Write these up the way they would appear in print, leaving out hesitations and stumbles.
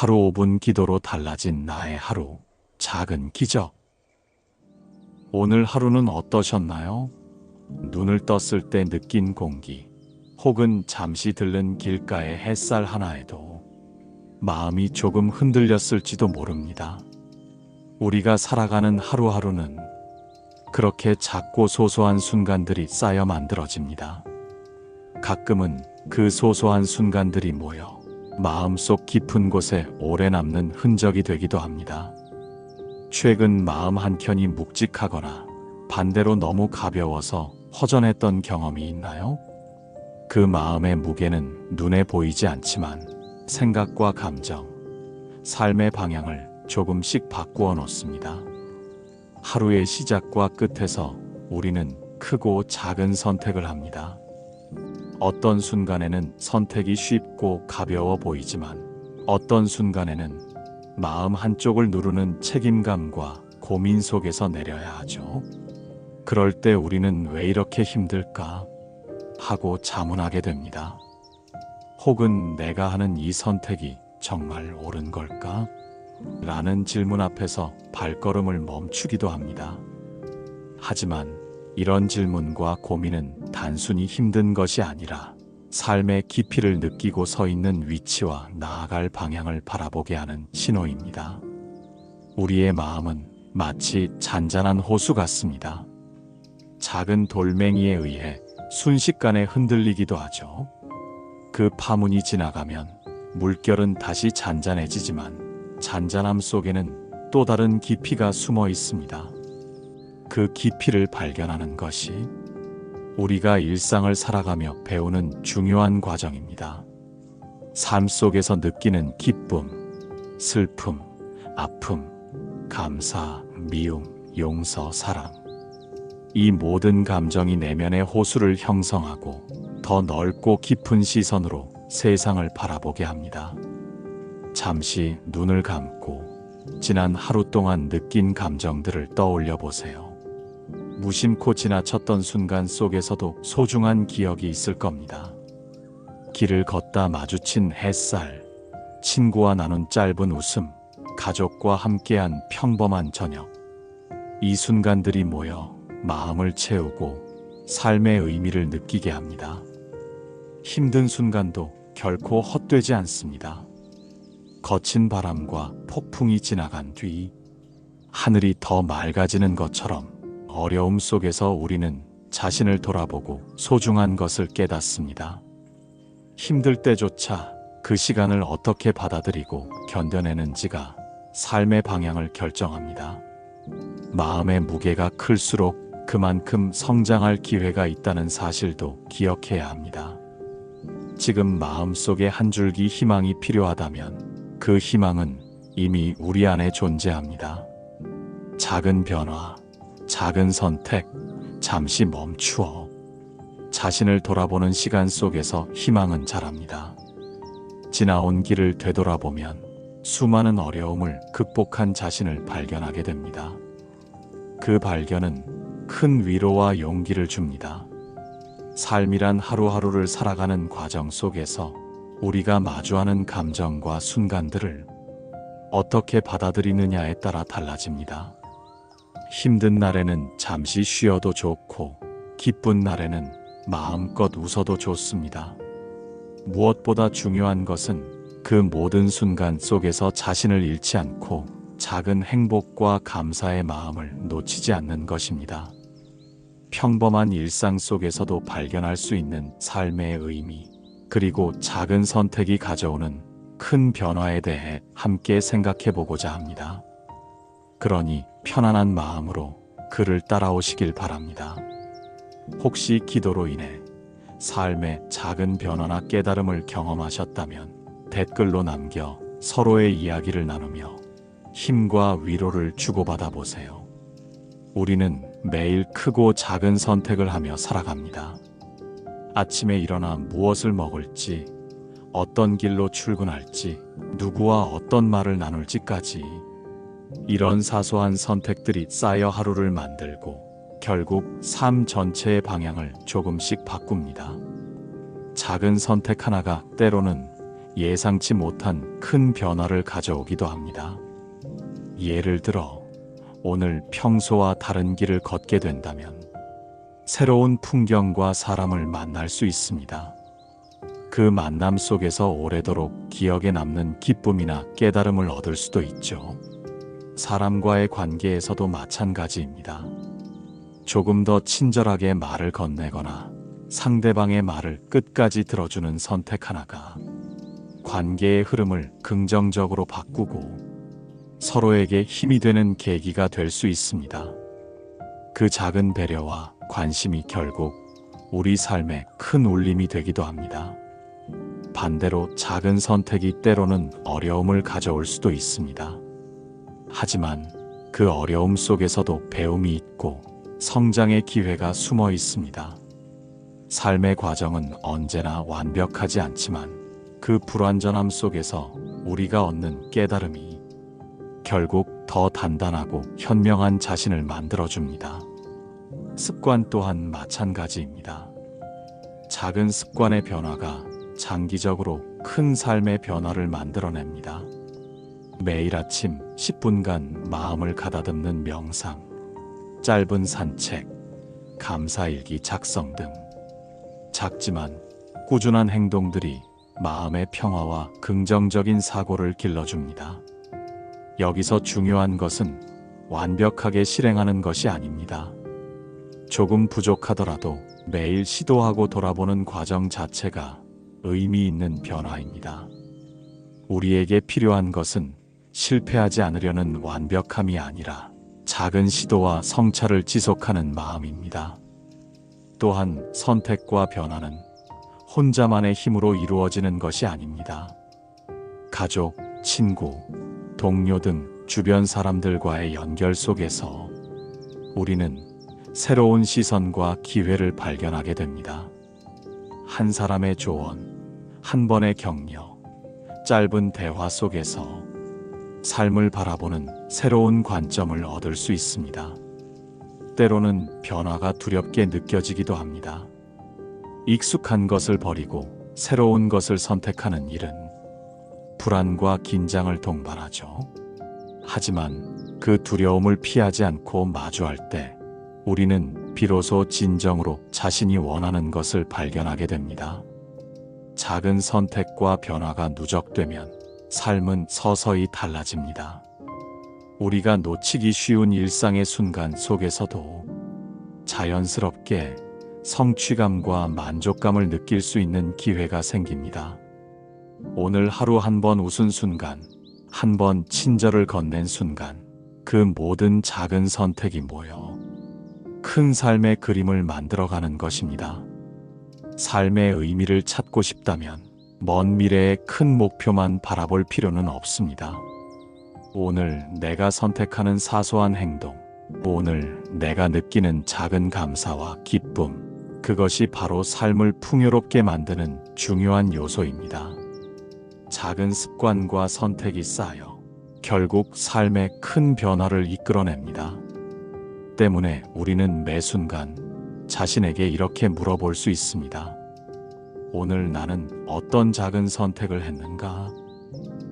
하루 5분 기도로 달라진 나의 하루. 작은 기적. 오늘 하루는 어떠셨나요? 눈을 떴을 때 느낀 공기, 혹은 잠시 들른 길가의 햇살 하나에도 마음이 조금 흔들렸을지도 모릅니다. 우리가 살아가는 하루하루는 그렇게 작고 소소한 순간들이 쌓여 만들어집니다. 가끔은 그 소소한 순간들이 모여 마음속 깊은 곳에 오래 남는 흔적이 되기도 합니다. 최근 마음 한켠이 묵직하거나 반대로 너무 가벼워서 허전했던 경험이 있나요? 그 마음의 무게는 눈에 보이지 않지만 생각과 감정, 삶의 방향을 조금씩 바꾸어 놓습니다. 하루의 시작과 끝에서 우리는 크고 작은 선택을 합니다. 어떤 순간에는 선택이 쉽고 가벼워 보이지만 어떤 순간에는 마음 한쪽을 누르는 책임감과 고민 속에서 내려야 하죠. 그럴 때 우리는 왜 이렇게 힘들까 하고 자문하게 됩니다. 혹은 내가 하는 이 선택이 정말 옳은 걸까? 라는 질문 앞에서 발걸음을 멈추기도 합니다. 하지만 이런 질문과 고민은 단순히 힘든 것이 아니라 삶의 깊이를 느끼고 서 있는 위치와 나아갈 방향을 바라보게 하는 신호입니다. 우리의 마음은 마치 잔잔한 호수 같습니다. 작은 돌멩이에 의해 순식간에 흔들리기도 하죠. 그 파문이 지나가면 물결은 다시 잔잔해지지만 잔잔함 속에는 또 다른 깊이가 숨어 있습니다. 그 깊이를 발견하는 것이 우리가 일상을 살아가며 배우는 중요한 과정입니다. 삶 속에서 느끼는 기쁨, 슬픔, 아픔, 감사, 미움, 용서, 사랑. 이 모든 감정이 내면의 호수를 형성하고 더 넓고 깊은 시선으로 세상을 바라보게 합니다. 잠시 눈을 감고 지난 하루 동안 느낀 감정들을 떠올려 보세요. 무심코 지나쳤던 순간 속에서도 소중한 기억이 있을 겁니다. 길을 걷다 마주친 햇살, 친구와 나눈 짧은 웃음, 가족과 함께한 평범한 저녁. 이 순간들이 모여 마음을 채우고 삶의 의미를 느끼게 합니다. 힘든 순간도 결코 헛되지 않습니다. 거친 바람과 폭풍이 지나간 뒤 하늘이 더 맑아지는 것처럼 어려움 속에서 우리는 자신을 돌아보고 소중한 것을 깨닫습니다. 힘들 때조차 그 시간을 어떻게 받아들이고 견뎌내는지가 삶의 방향을 결정합니다. 마음의 무게가 클수록 그만큼 성장할 기회가 있다는 사실도 기억해야 합니다. 지금 마음속에 한 줄기 희망이 필요하다면 그 희망은 이미 우리 안에 존재합니다. 작은 변화, 작은 선택, 잠시 멈추어 자신을 돌아보는 시간 속에서 희망은 자랍니다. 지나온 길을 되돌아보면 수많은 어려움을 극복한 자신을 발견하게 됩니다. 그 발견은 큰 위로와 용기를 줍니다. 삶이란 하루하루를 살아가는 과정 속에서 우리가 마주하는 감정과 순간들을 어떻게 받아들이느냐에 따라 달라집니다. 힘든 날에는 잠시 쉬어도 좋고 기쁜 날에는 마음껏 웃어도 좋습니다. 무엇보다 중요한 것은 그 모든 순간 속에서 자신을 잃지 않고 작은 행복과 감사의 마음을 놓치지 않는 것입니다. 평범한 일상 속에서도 발견할 수 있는 삶의 의미, 그리고 작은 선택이 가져오는 큰 변화에 대해 함께 생각해 보고자 합니다. 그러니 편안한 마음으로 그를 따라오시길 바랍니다. 혹시 기도로 인해 삶의 작은 변화나 깨달음을 경험하셨다면 댓글로 남겨 서로의 이야기를 나누며 힘과 위로를 주고받아 보세요. 우리는 매일 크고 작은 선택을 하며 살아갑니다. 아침에 일어나 무엇을 먹을지, 어떤 길로 출근할지, 누구와 어떤 말을 나눌지까지 이런 사소한 선택들이 쌓여 하루를 만들고 결국 삶 전체의 방향을 조금씩 바꿉니다. 작은 선택 하나가 때로는 예상치 못한 큰 변화를 가져오기도 합니다. 예를 들어, 오늘 평소와 다른 길을 걷게 된다면 새로운 풍경과 사람을 만날 수 있습니다. 그 만남 속에서 오래도록 기억에 남는 기쁨이나 깨달음을 얻을 수도 있죠. 사람과의 관계에서도 마찬가지입니다. 조금 더 친절하게 말을 건네거나 상대방의 말을 끝까지 들어주는 선택 하나가 관계의 흐름을 긍정적으로 바꾸고 서로에게 힘이 되는 계기가 될 수 있습니다. 그 작은 배려와 관심이 결국 우리 삶에 큰 울림이 되기도 합니다. 반대로 작은 선택이 때로는 어려움을 가져올 수도 있습니다. 하지만 그 어려움 속에서도 배움이 있고 성장의 기회가 숨어 있습니다. 삶의 과정은 언제나 완벽하지 않지만 그 불완전함 속에서 우리가 얻는 깨달음이 결국 더 단단하고 현명한 자신을 만들어줍니다. 습관 또한 마찬가지입니다. 작은 습관의 변화가 장기적으로 큰 삶의 변화를 만들어냅니다. 매일 아침 10분간 마음을 가다듬는 명상, 짧은 산책, 감사일기 작성 등 작지만 꾸준한 행동들이 마음의 평화와 긍정적인 사고를 길러줍니다. 여기서 중요한 것은 완벽하게 실행하는 것이 아닙니다. 조금 부족하더라도 매일 시도하고 돌아보는 과정 자체가 의미 있는 변화입니다. 우리에게 필요한 것은 실패하지 않으려는 완벽함이 아니라 작은 시도와 성찰을 지속하는 마음입니다. 또한 선택과 변화는 혼자만의 힘으로 이루어지는 것이 아닙니다. 가족, 친구, 동료 등 주변 사람들과의 연결 속에서 우리는 새로운 시선과 기회를 발견하게 됩니다. 한 사람의 조언, 한 번의 격려, 짧은 대화 속에서 삶을 바라보는 새로운 관점을 얻을 수 있습니다. 때로는 변화가 두렵게 느껴지기도 합니다. 익숙한 것을 버리고 새로운 것을 선택하는 일은 불안과 긴장을 동반하죠. 하지만 그 두려움을 피하지 않고 마주할 때 우리는 비로소 진정으로 자신이 원하는 것을 발견하게 됩니다. 작은 선택과 변화가 누적되면 삶은 서서히 달라집니다. 우리가 놓치기 쉬운 일상의 순간 속에서도 자연스럽게 성취감과 만족감을 느낄 수 있는 기회가 생깁니다. 오늘 하루 한 번 웃은 순간, 한 번 친절을 건넨 순간, 그 모든 작은 선택이 모여 큰 삶의 그림을 만들어가는 것입니다. 삶의 의미를 찾고 싶다면 먼 미래의 큰 목표만 바라볼 필요는 없습니다. 오늘 내가 선택하는 사소한 행동, 오늘 내가 느끼는 작은 감사와 기쁨, 그것이 바로 삶을 풍요롭게 만드는 중요한 요소입니다. 작은 습관과 선택이 쌓여 결국 삶의 큰 변화를 이끌어냅니다. 때문에 우리는 매 순간 자신에게 이렇게 물어볼 수 있습니다. 오늘 나는 어떤 작은 선택을 했는가?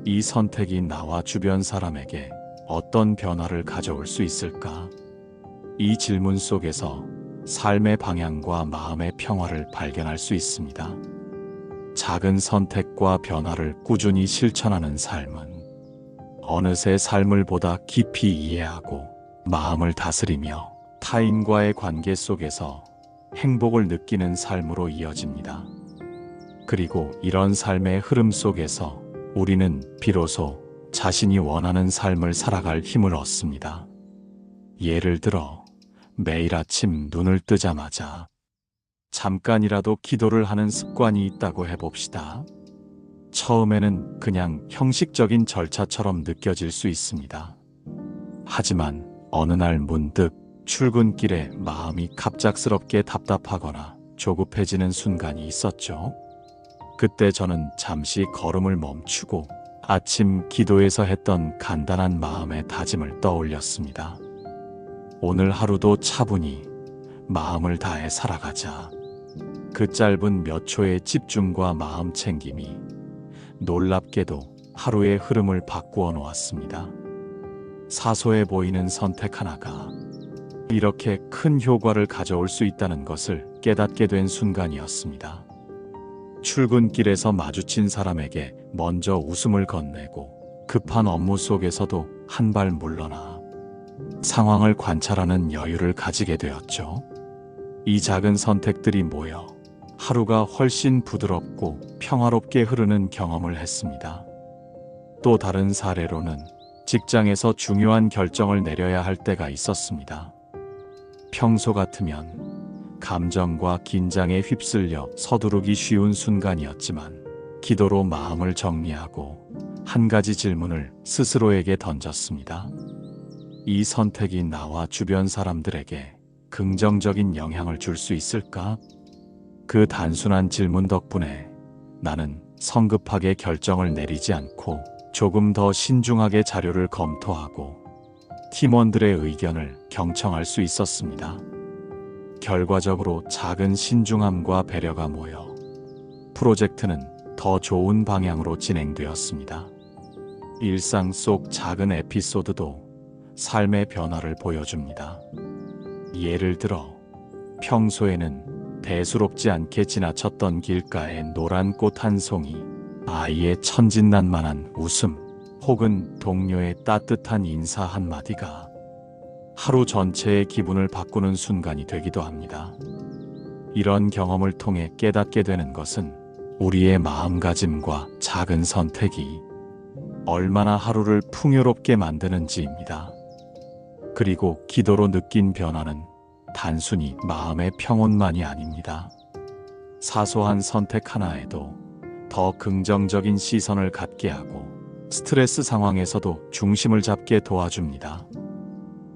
이 선택이 나와 주변 사람에게 어떤 변화를 가져올 수 있을까? 이 질문 속에서 삶의 방향과 마음의 평화를 발견할 수 있습니다. 작은 선택과 변화를 꾸준히 실천하는 삶은 어느새 삶을 보다 깊이 이해하고 마음을 다스리며 타인과의 관계 속에서 행복을 느끼는 삶으로 이어집니다. 그리고 이런 삶의 흐름 속에서 우리는 비로소 자신이 원하는 삶을 살아갈 힘을 얻습니다. 예를 들어 매일 아침 눈을 뜨자마자 잠깐이라도 기도를 하는 습관이 있다고 해봅시다. 처음에는 그냥 형식적인 절차처럼 느껴질 수 있습니다. 하지만 어느 날 문득 출근길에 마음이 갑작스럽게 답답하거나 조급해지는 순간이 있었죠. 그때 저는 잠시 걸음을 멈추고 아침 기도에서 했던 간단한 마음의 다짐을 떠올렸습니다. 오늘 하루도 차분히 마음을 다해 살아가자. 그 짧은 몇 초의 집중과 마음 챙김이 놀랍게도 하루의 흐름을 바꾸어 놓았습니다. 사소해 보이는 선택 하나가 이렇게 큰 효과를 가져올 수 있다는 것을 깨닫게 된 순간이었습니다. 출근길에서 마주친 사람에게 먼저 웃음을 건네고 급한 업무 속에서도 한 발 물러나 상황을 관찰하는 여유를 가지게 되었죠. 이 작은 선택들이 모여 하루가 훨씬 부드럽고 평화롭게 흐르는 경험을 했습니다. 또 다른 사례로는 직장에서 중요한 결정을 내려야 할 때가 있었습니다. 평소 같으면 감정과 긴장에 휩쓸려 서두르기 쉬운 순간이었지만 기도로 마음을 정리하고 한 가지 질문을 스스로에게 던졌습니다. 이 선택이 나와 주변 사람들에게 긍정적인 영향을 줄 수 있을까? 그 단순한 질문 덕분에 나는 성급하게 결정을 내리지 않고 조금 더 신중하게 자료를 검토하고 팀원들의 의견을 경청할 수 있었습니다. 결과적으로 작은 신중함과 배려가 모여 프로젝트는 더 좋은 방향으로 진행되었습니다. 일상 속 작은 에피소드도 삶의 변화를 보여줍니다. 예를 들어 평소에는 대수롭지 않게 지나쳤던 길가에 노란 꽃 한 송이, 아이의 천진난만한 웃음, 혹은 동료의 따뜻한 인사 한마디가 하루 전체의 기분을 바꾸는 순간이 되기도 합니다. 이런 경험을 통해 깨닫게 되는 것은 우리의 마음가짐과 작은 선택이 얼마나 하루를 풍요롭게 만드는지입니다. 그리고 기도로 느낀 변화는 단순히 마음의 평온만이 아닙니다. 사소한 선택 하나에도 더 긍정적인 시선을 갖게 하고 스트레스 상황에서도 중심을 잡게 도와줍니다.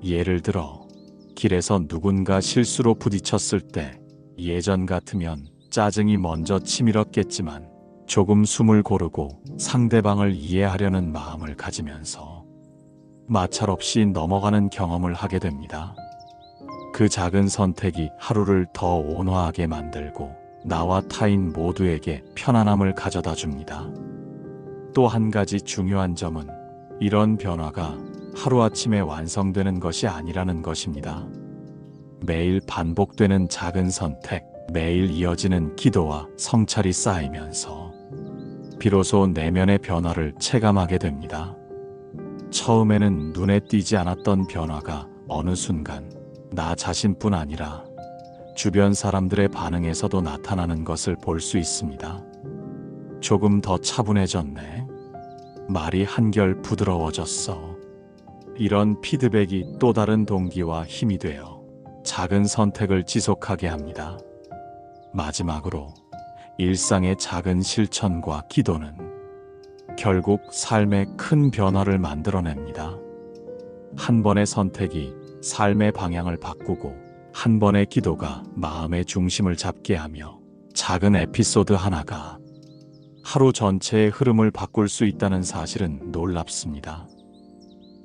예를 들어 길에서 누군가 실수로 부딪혔을 때 예전 같으면 짜증이 먼저 치밀었겠지만 조금 숨을 고르고 상대방을 이해하려는 마음을 가지면서 마찰 없이 넘어가는 경험을 하게 됩니다. 그 작은 선택이 하루를 더 온화하게 만들고 나와 타인 모두에게 편안함을 가져다 줍니다. 또 한 가지 중요한 점은 이런 변화가 하루아침에 완성되는 것이 아니라는 것입니다. 매일 반복되는 작은 선택, 매일 이어지는 기도와 성찰이 쌓이면서 비로소 내면의 변화를 체감하게 됩니다. 처음에는 눈에 띄지 않았던 변화가 어느 순간 나 자신뿐 아니라 주변 사람들의 반응에서도 나타나는 것을 볼 수 있습니다. 조금 더 차분해졌네. 말이 한결 부드러워졌어. 이런 피드백이 또 다른 동기와 힘이 되어 작은 선택을 지속하게 합니다. 마지막으로 일상의 작은 실천과 기도는 결국 삶의 큰 변화를 만들어냅니다. 한 번의 선택이 삶의 방향을 바꾸고 한 번의 기도가 마음의 중심을 잡게 하며 작은 에피소드 하나가 하루 전체의 흐름을 바꿀 수 있다는 사실은 놀랍습니다.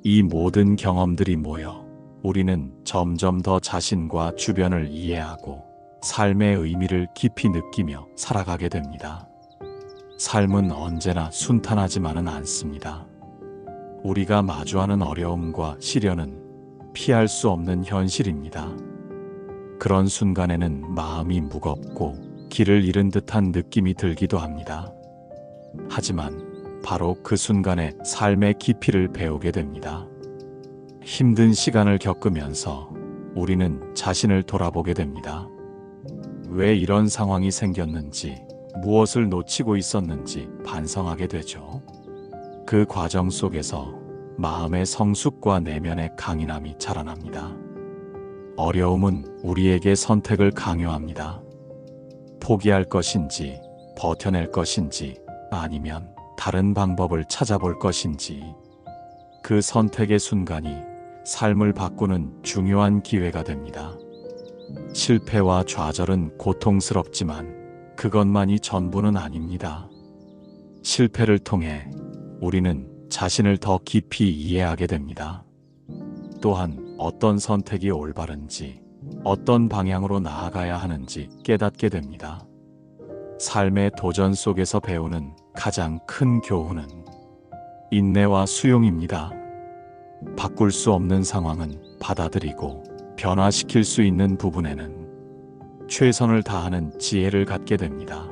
이 모든 경험들이 모여 우리는 점점 더 자신과 주변을 이해하고 삶의 의미를 깊이 느끼며 살아가게 됩니다. 삶은 언제나 순탄하지만은 않습니다. 우리가 마주하는 어려움과 시련은 피할 수 없는 현실입니다. 그런 순간에는 마음이 무겁고 길을 잃은 듯한 느낌이 들기도 합니다. 하지만 바로 그 순간에 삶의 깊이를 배우게 됩니다. 힘든 시간을 겪으면서 우리는 자신을 돌아보게 됩니다. 왜 이런 상황이 생겼는지, 무엇을 놓치고 있었는지 반성하게 되죠. 그 과정 속에서 마음의 성숙과 내면의 강인함이 자라납니다. 어려움은 우리에게 선택을 강요합니다. 포기할 것인지, 버텨낼 것인지, 아니면 다른 방법을 찾아볼 것인지, 그 선택의 순간이 삶을 바꾸는 중요한 기회가 됩니다. 실패와 좌절은 고통스럽지만 그것만이 전부는 아닙니다. 실패를 통해 우리는 자신을 더 깊이 이해하게 됩니다. 또한 어떤 선택이 올바른지, 어떤 방향으로 나아가야 하는지 깨닫게 됩니다. 삶의 도전 속에서 배우는 가장 큰 교훈은 인내와 수용입니다. 바꿀 수 없는 상황은 받아들이고 변화시킬 수 있는 부분에는 최선을 다하는 지혜를 갖게 됩니다.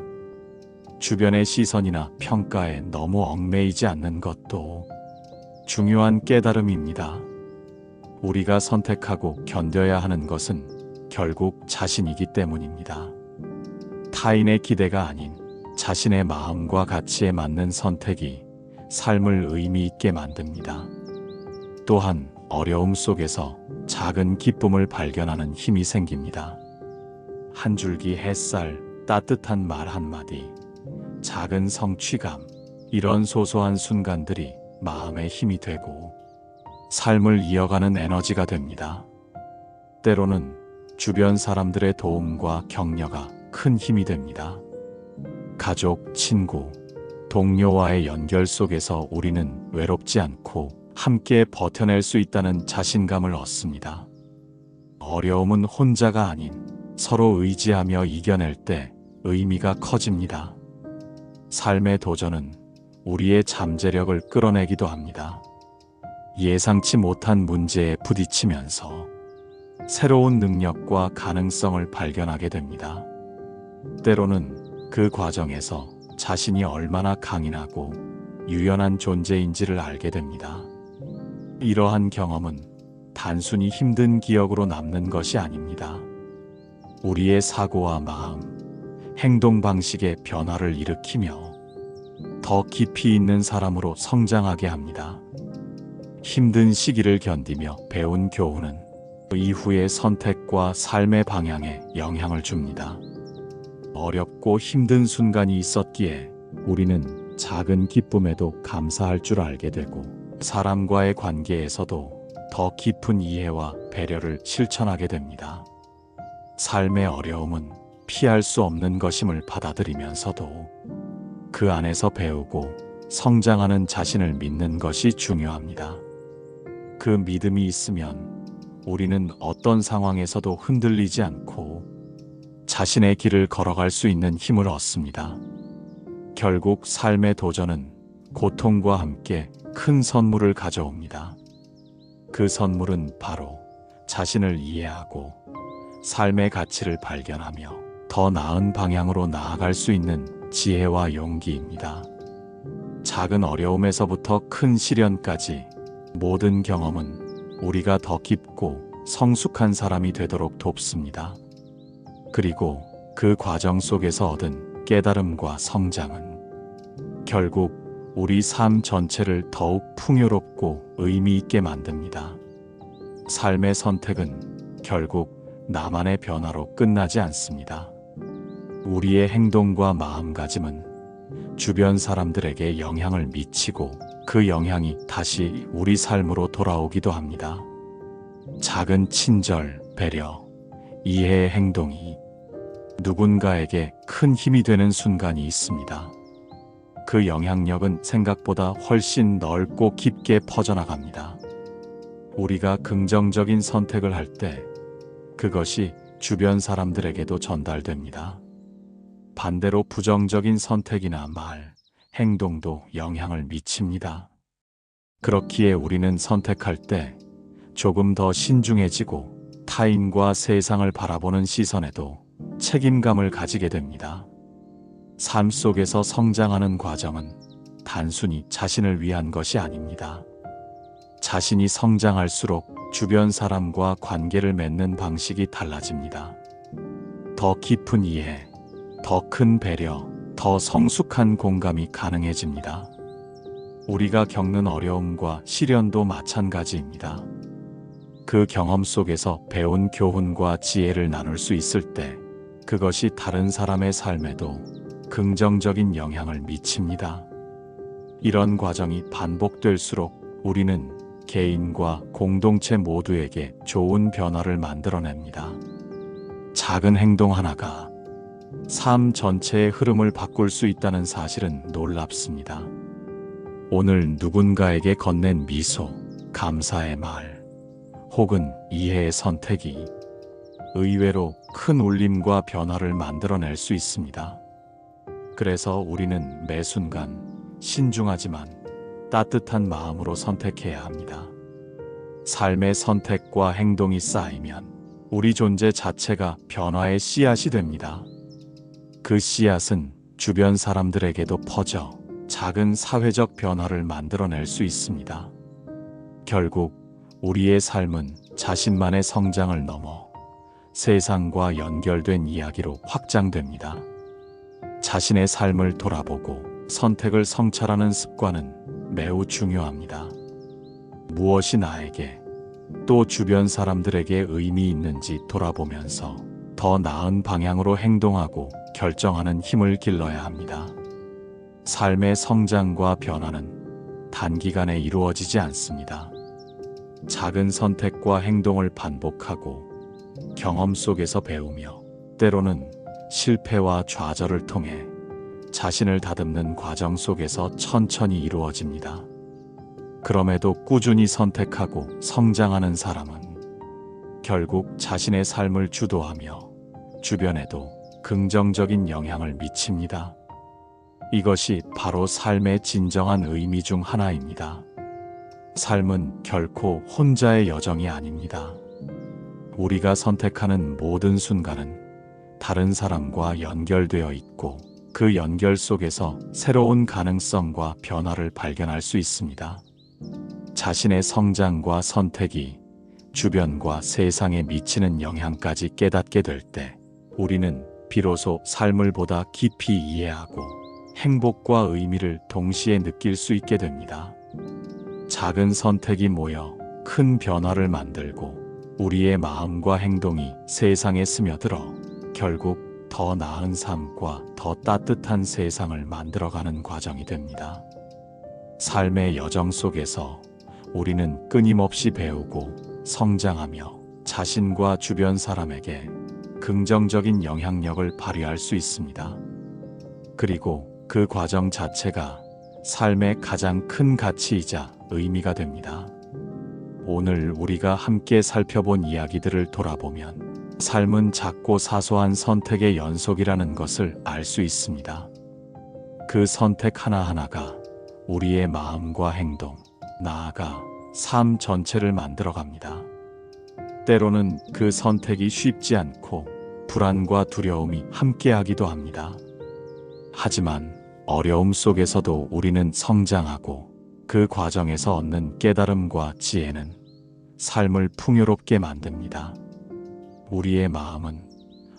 주변의 시선이나 평가에 너무 얽매이지 않는 것도 중요한 깨달음입니다. 우리가 선택하고 견뎌야 하는 것은 결국 자신이기 때문입니다. 타인의 기대가 아닌 자신의 마음과 가치에 맞는 선택이 삶을 의미 있게 만듭니다. 또한 어려움 속에서 작은 기쁨을 발견하는 힘이 생깁니다. 한 줄기 햇살, 따뜻한 말 한마디, 작은 성취감, 이런 소소한 순간들이 마음의 힘이 되고 삶을 이어가는 에너지가 됩니다. 때로는 주변 사람들의 도움과 격려가 큰 힘이 됩니다. 가족, 친구, 동료와의 연결 속에서 우리는 외롭지 않고 함께 버텨낼 수 있다는 자신감을 얻습니다. 어려움은 혼자가 아닌 서로 의지하며 이겨낼 때 의미가 커집니다. 삶의 도전은 우리의 잠재력을 끌어내기도 합니다. 예상치 못한 문제에 부딪히면서 새로운 능력과 가능성을 발견하게 됩니다. 때로는 그 과정에서 자신이 얼마나 강인하고 유연한 존재인지를 알게 됩니다. 이러한 경험은 단순히 힘든 기억으로 남는 것이 아닙니다. 우리의 사고와 마음, 행동 방식의 변화를 일으키며 더 깊이 있는 사람으로 성장하게 합니다. 힘든 시기를 견디며 배운 교훈은 이후의 선택과 삶의 방향에 영향을 줍니다. 어렵고 힘든 순간이 있었기에 우리는 작은 기쁨에도 감사할 줄 알게 되고 사람과의 관계에서도 더 깊은 이해와 배려를 실천하게 됩니다. 삶의 어려움은 피할 수 없는 것임을 받아들이면서도 그 안에서 배우고 성장하는 자신을 믿는 것이 중요합니다. 그 믿음이 있으면 우리는 어떤 상황에서도 흔들리지 않고 자신의 길을 걸어갈 수 있는 힘을 얻습니다. 결국 삶의 도전은 고통과 함께 큰 선물을 가져옵니다. 그 선물은 바로 자신을 이해하고 삶의 가치를 발견하며 더 나은 방향으로 나아갈 수 있는 지혜와 용기입니다. 작은 어려움에서부터 큰 시련까지 모든 경험은 우리가 더 깊고 성숙한 사람이 되도록 돕습니다. 그리고 그 과정 속에서 얻은 깨달음과 성장은 결국 우리 삶 전체를 더욱 풍요롭고 의미 있게 만듭니다. 삶의 선택은 결국 나만의 변화로 끝나지 않습니다. 우리의 행동과 마음가짐은 주변 사람들에게 영향을 미치고 그 영향이 다시 우리 삶으로 돌아오기도 합니다. 작은 친절, 배려, 이해의 행동이 누군가에게 큰 힘이 되는 순간이 있습니다. 그 영향력은 생각보다 훨씬 넓고 깊게 퍼져나갑니다. 우리가 긍정적인 선택을 할 때 그것이 주변 사람들에게도 전달됩니다. 반대로 부정적인 선택이나 말, 행동도 영향을 미칩니다. 그렇기에 우리는 선택할 때 조금 더 신중해지고 타인과 세상을 바라보는 시선에도 책임감을 가지게 됩니다. 삶 속에서 성장하는 과정은 단순히 자신을 위한 것이 아닙니다. 자신이 성장할수록 주변 사람과 관계를 맺는 방식이 달라집니다. 더 깊은 이해, 더 큰 배려, 더 성숙한 공감이 가능해집니다. 우리가 겪는 어려움과 시련도 마찬가지입니다. 그 경험 속에서 배운 교훈과 지혜를 나눌 수 있을 때 그것이 다른 사람의 삶에도 긍정적인 영향을 미칩니다. 이런 과정이 반복될수록 우리는 개인과 공동체 모두에게 좋은 변화를 만들어냅니다. 작은 행동 하나가 삶 전체의 흐름을 바꿀 수 있다는 사실은 놀랍습니다. 오늘 누군가에게 건넨 미소, 감사의 말, 혹은 이해의 선택이 의외로 큰 울림과 변화를 만들어낼 수 있습니다. 그래서 우리는 매 순간 신중하지만 따뜻한 마음으로 선택해야 합니다. 삶의 선택과 행동이 쌓이면 우리 존재 자체가 변화의 씨앗이 됩니다. 그 씨앗은 주변 사람들에게도 퍼져 작은 사회적 변화를 만들어낼 수 있습니다. 결국 우리의 삶은 자신만의 성장을 넘어 세상과 연결된 이야기로 확장됩니다. 자신의 삶을 돌아보고 선택을 성찰하는 습관은 매우 중요합니다. 무엇이 나에게 또 주변 사람들에게 의미 있는지 돌아보면서 더 나은 방향으로 행동하고 결정하는 힘을 길러야 합니다. 삶의 성장과 변화는 단기간에 이루어지지 않습니다. 작은 선택과 행동을 반복하고 경험 속에서 배우며 때로는 실패와 좌절을 통해 자신을 다듬는 과정 속에서 천천히 이루어집니다. 그럼에도 꾸준히 선택하고 성장하는 사람은 결국 자신의 삶을 주도하며 주변에도 긍정적인 영향을 미칩니다. 이것이 바로 삶의 진정한 의미 중 하나입니다. 삶은 결코 혼자의 여정이 아닙니다. 우리가 선택하는 모든 순간은 다른 사람과 연결되어 있고 그 연결 속에서 새로운 가능성과 변화를 발견할 수 있습니다. 자신의 성장과 선택이 주변과 세상에 미치는 영향까지 깨닫게 될 때 우리는 비로소 삶을 보다 깊이 이해하고 행복과 의미를 동시에 느낄 수 있게 됩니다. 작은 선택이 모여 큰 변화를 만들고 우리의 마음과 행동이 세상에 스며들어 결국 더 나은 삶과 더 따뜻한 세상을 만들어가는 과정이 됩니다. 삶의 여정 속에서 우리는 끊임없이 배우고 성장하며 자신과 주변 사람에게 긍정적인 영향력을 발휘할 수 있습니다. 그리고 그 과정 자체가 삶의 가장 큰 가치이자 의미가 됩니다. 오늘 우리가 함께 살펴본 이야기들을 돌아보면 삶은 작고 사소한 선택의 연속이라는 것을 알 수 있습니다. 그 선택 하나하나가 우리의 마음과 행동, 나아가 삶 전체를 만들어갑니다. 때로는 그 선택이 쉽지 않고 불안과 두려움이 함께하기도 합니다. 하지만 어려움 속에서도 우리는 성장하고 그 과정에서 얻는 깨달음과 지혜는 삶을 풍요롭게 만듭니다. 우리의 마음은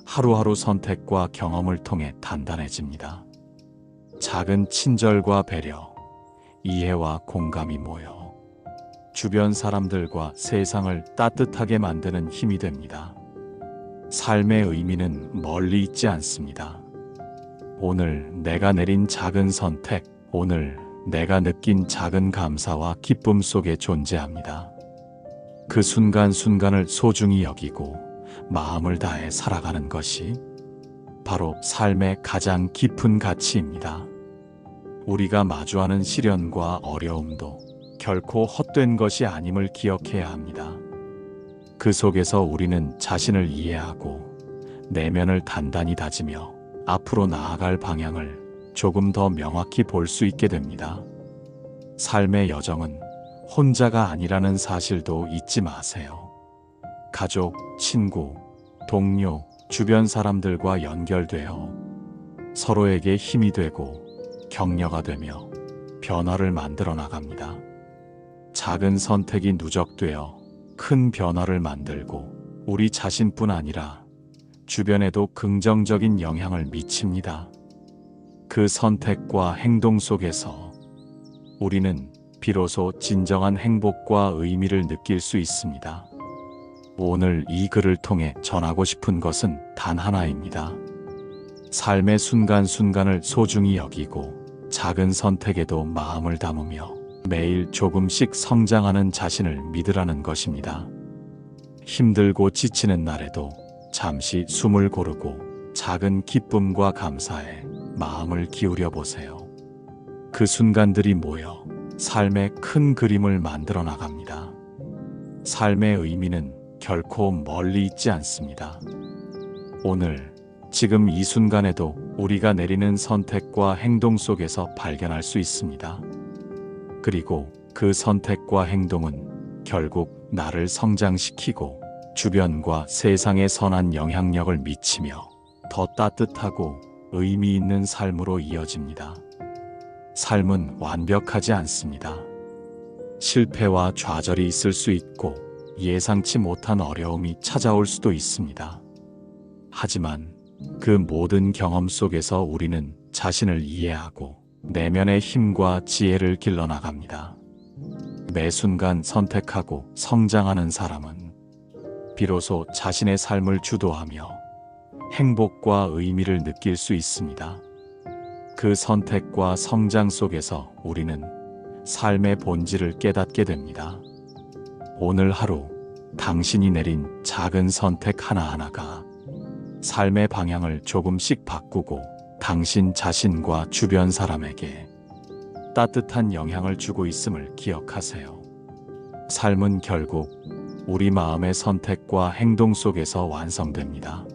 하루하루 선택과 경험을 통해 단단해집니다. 작은 친절과 배려, 이해와 공감이 모여 주변 사람들과 세상을 따뜻하게 만드는 힘이 됩니다. 삶의 의미는 멀리 있지 않습니다. 오늘 내가 내린 작은 선택, 오늘 내가 느낀 작은 감사와 기쁨 속에 존재합니다. 그 순간순간을 소중히 여기고 마음을 다해 살아가는 것이 바로 삶의 가장 깊은 가치입니다. 우리가 마주하는 시련과 어려움도 결코 헛된 것이 아님을 기억해야 합니다. 그 속에서 우리는 자신을 이해하고 내면을 단단히 다지며 앞으로 나아갈 방향을 조금 더 명확히 볼 수 있게 됩니다. 삶의 여정은 혼자가 아니라는 사실도 잊지 마세요. 가족, 친구, 동료, 주변 사람들과 연결되어 서로에게 힘이 되고 격려가 되며 변화를 만들어 나갑니다. 작은 선택이 누적되어 큰 변화를 만들고 우리 자신뿐 아니라 주변에도 긍정적인 영향을 미칩니다. 그 선택과 행동 속에서 우리는 비로소 진정한 행복과 의미를 느낄 수 있습니다. 오늘 이 글을 통해 전하고 싶은 것은 단 하나입니다. 삶의 순간순간을 소중히 여기고 작은 선택에도 마음을 담으며 매일 조금씩 성장하는 자신을 믿으라는 것입니다. 힘들고 지치는 날에도 잠시 숨을 고르고 작은 기쁨과 감사에 마음을 기울여 보세요. 그 순간들이 모여 삶의 큰 그림을 만들어 나갑니다. 삶의 의미는 결코 멀리 있지 않습니다. 오늘 지금 이 순간에도 우리가 내리는 선택과 행동 속에서 발견할 수 있습니다. 그리고 그 선택과 행동은 결국 나를 성장시키고 주변과 세상에 선한 영향력을 미치며 더 따뜻하고 의미 있는 삶으로 이어집니다. 삶은 완벽하지 않습니다. 실패와 좌절이 있을 수 있고 예상치 못한 어려움이 찾아올 수도 있습니다. 하지만 그 모든 경험 속에서 우리는 자신을 이해하고 내면의 힘과 지혜를 길러나갑니다. 매 순간 선택하고 성장하는 사람은 비로소 자신의 삶을 주도하며 행복과 의미를 느낄 수 있습니다. 그 선택과 성장 속에서 우리는 삶의 본질을 깨닫게 됩니다. 오늘 하루 당신이 내린 작은 선택 하나하나가 삶의 방향을 조금씩 바꾸고 당신 자신과 주변 사람에게 따뜻한 영향을 주고 있음을 기억하세요. 삶은 결국 우리 마음의 선택과 행동 속에서 완성됩니다.